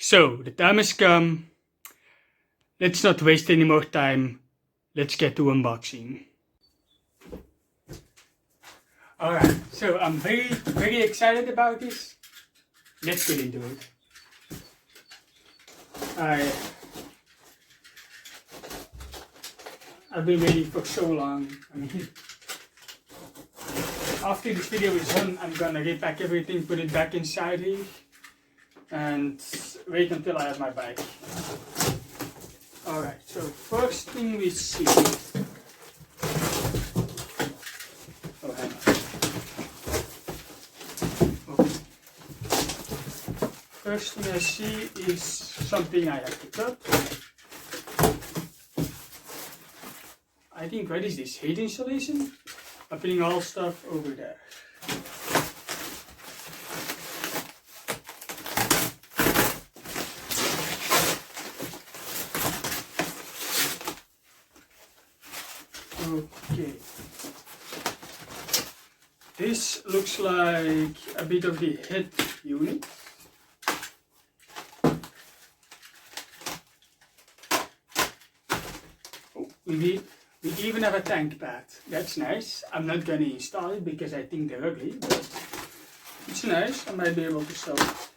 So, the time has come. Let's not waste any more time. Let's get to unboxing. Alright, so I'm very excited about this. Let's get into it. I've been waiting for so long. After this video is done, I'm gonna repack everything, put it back inside here, and wait until I have my bike. Alright, so first thing we see. Oh, hang on. Okay. First thing I see is something I have to cut. I think, what is this? Heat insulation? I'm putting all stuff over there. Okay. This looks like a bit of the head unit. Oh, we even have a tank pad. That's nice. I'm not gonna install it because I think they're ugly, but it's nice. I might be able to sell it.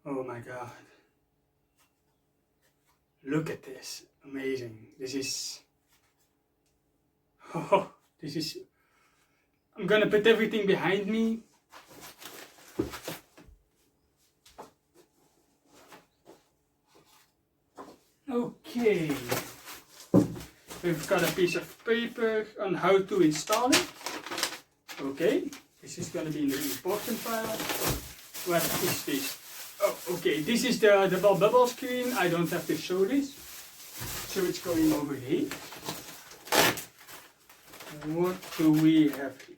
Oh my god. Look at this. Amazing. This is... Oh, this is... I'm gonna put everything behind me. Okay. We've got a piece of paper on how to install it. Okay. This is gonna be in the important file. What is this? Oh, okay. This is the bubble screen. I don't have to show this. So it's going over here. What do we have here?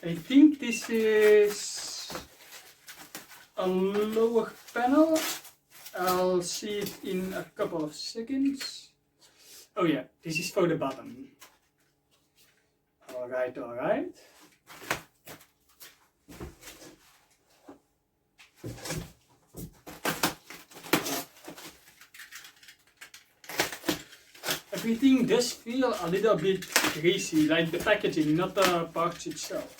I think this is a lower panel. I'll see it in a couple of seconds. Oh yeah, this is for the bottom. Alright, alright. Everything does feel a little bit greasy, like the packaging, not the parts itself.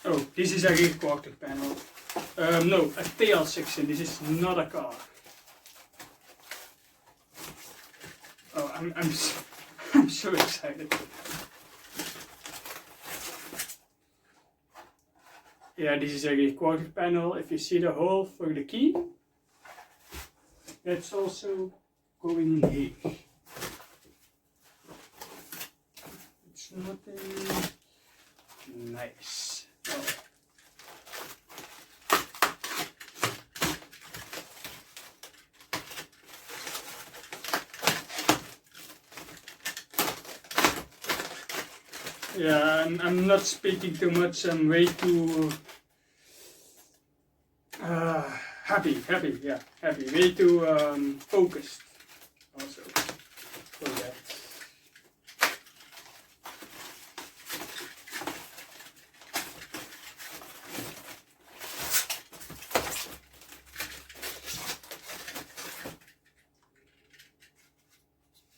Oh, this is a rear quarter panel. No, a tail section. This is not a car. Oh, I'm so excited. Yeah, this is a rear quarter panel. If you see the hole for the key, that's also going in here. It's nothing nice. Oh. Yeah, I'm not speaking too much. I'm way too happy. Way too focused also for that.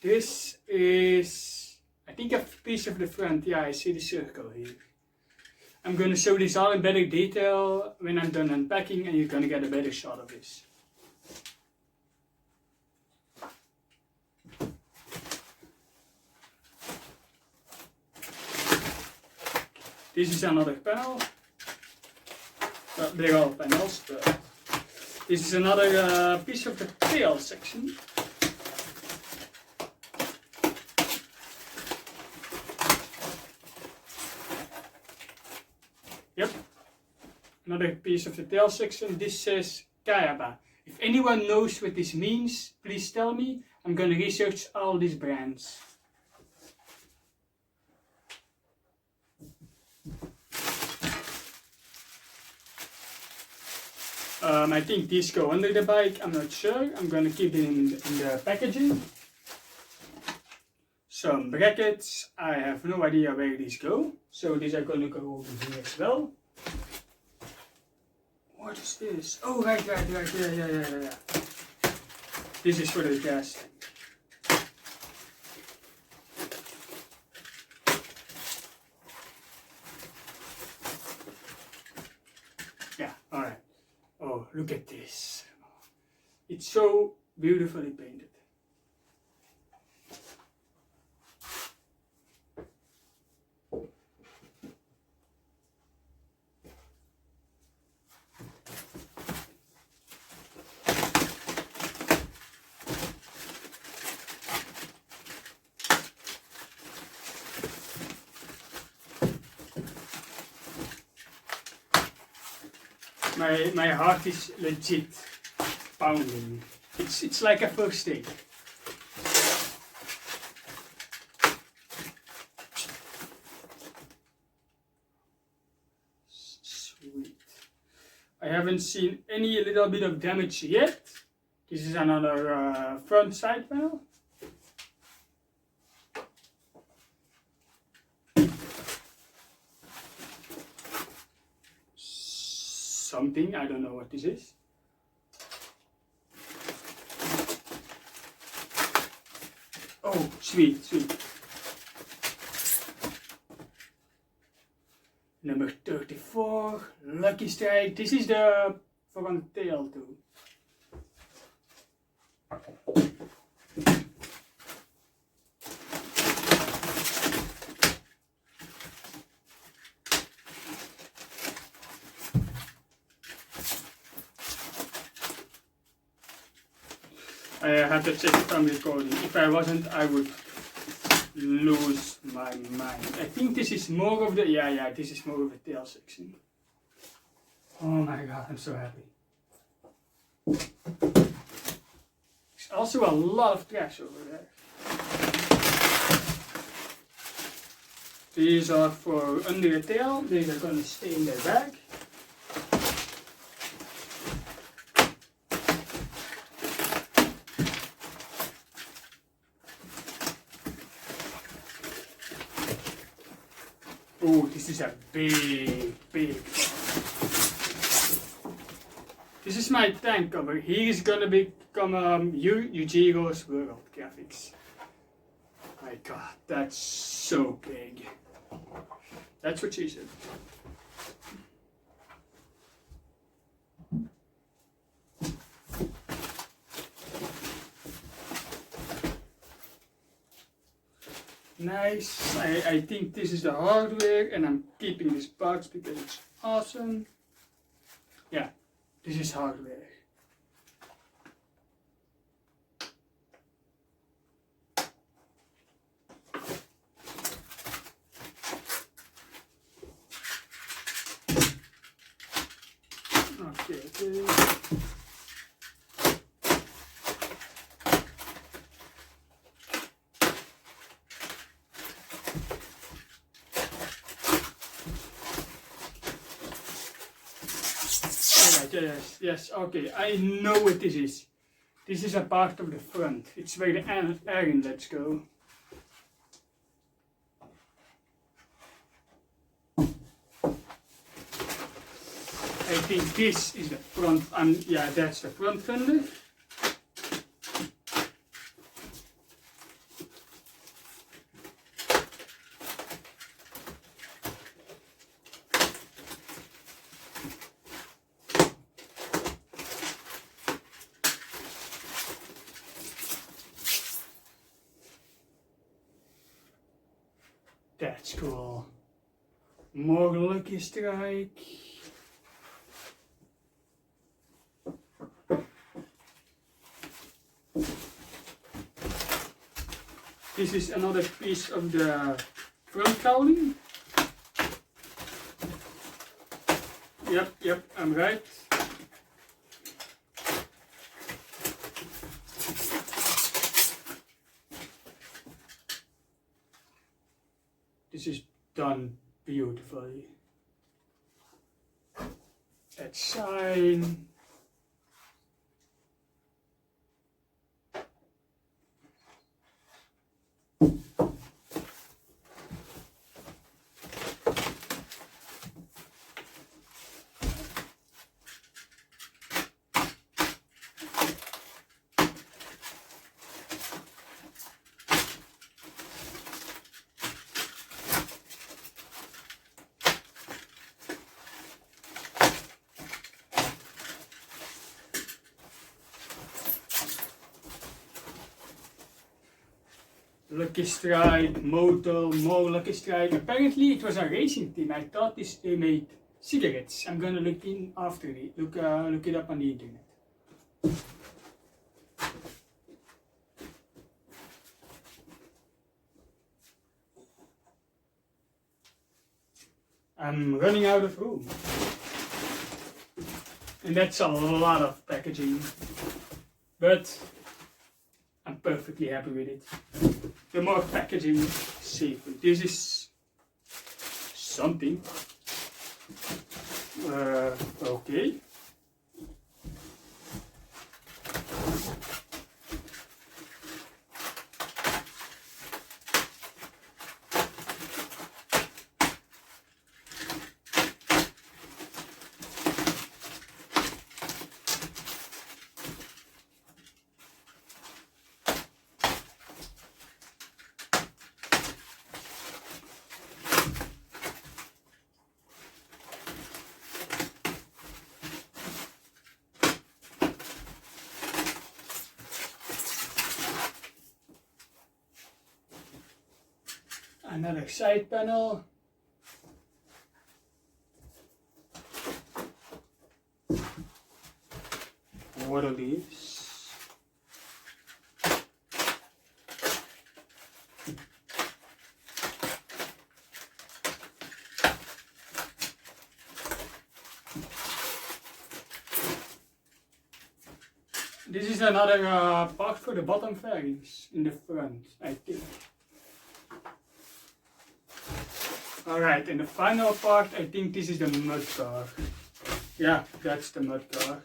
This is, I think, a piece of the front. Yeah, I see the circle here. I'm going to show this all in better detail when I'm done unpacking, and you're going to get a better shot of this. This is another panel. Well, they're all panels, but this is another piece of the tail section. another piece of the tail section. This says Kayaba. If anyone knows what this means, please tell me. I'm gonna research all these brands. I think these go under the bike, I'm not sure. I'm gonna keep it in the packaging. Some brackets, I have no idea where these go. So these are gonna go over here as well. What is this? Oh, right, yeah. This is for the gas tank. Yeah, alright. Oh, look at this. It's so beautifully painted. My heart is legit pounding. It's like a first aid. Sweet. I haven't seen any little bit of damage yet. This is another front side panel. Something, I don't know what this is. Oh, sweet. Number 34, Lucky Strike. This is the for on the tail too. I had to check if I'm recording. If I wasn't, I would lose my mind. I think this is more of the, yeah, this is more of the tail section. Oh my god, I'm so happy. There's also a lot of trash over there. These are for under the tail. These are gonna stay in their bag. Oh, this is a big one. This is my tank cover. Here is gonna become Yujiro's World graphics. My god, that's so big. That's what she said. Nice. I think this is the hardware and I'm keeping this box because it's awesome. Yeah, this is hardware. Okay. Yes, okay, I know what this is. This is a part of the front. It's where the air inlets go. I think this is the front, yeah, that's the front fender. That's cool. More Lucky Strike. This is another piece of the front cowling. Yep, I'm right. This is done beautifully. That sign. Lucky Strike, Motel, more Lucky Strike. Apparently it was a racing team. I thought they made cigarettes. I'm gonna look in after it. Look it up on the internet. I'm running out of room. And that's a lot of packaging. But I'm perfectly happy with it. The more packaging, safer. This is something. Okay. Another side panel. Water leaves. This is another part for the bottom fairings in the front, I think. Alright, and the final part, I think this is the mud guard. Yeah, that's the mud guard.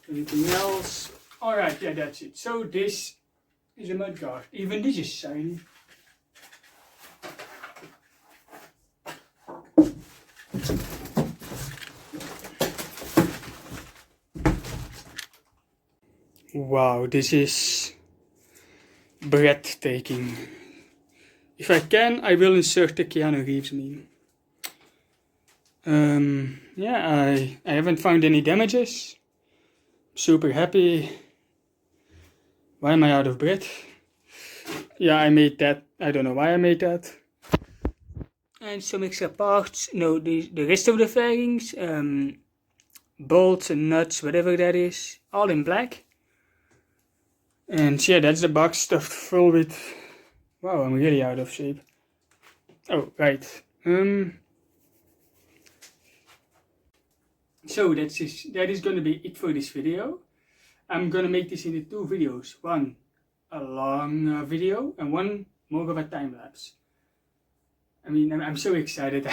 Anything else? Alright, yeah, that's it. So this is a mud guard. Even this is shiny. Wow, this is breathtaking. If I can, I will insert the Keanu Reeves meme. Yeah, I haven't found any damages. Super happy. Why am I out of breath? Yeah, I made that. I don't know why I made that. And some extra parts. No, the rest of the fairings, bolts and nuts, whatever that is, all in black. And yeah, that's the box stuffed full with. Wow, I'm really out of shape. Oh, right. So that is going to be it for this video. I'm going to make this into 2 videos. One a long video and one more of a time lapse. I mean, I'm so excited.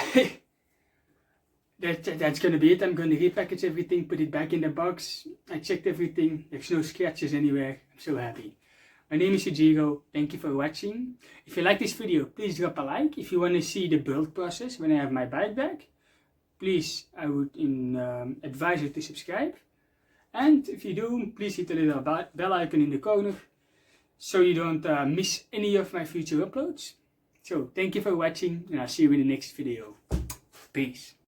That's going to be it. I'm going to repackage everything, put it back in the box. I checked everything. There's no scratches anywhere. I'm so happy. My name is Yujiro. Thank you for watching. If you like this video, please drop a like. If you want to see the build process when I have my bike back, please, I would advise you to subscribe. And if you do, please hit the little bell icon in the corner so you don't miss any of my future uploads. So thank you for watching, and I'll see you in the next video. Peace.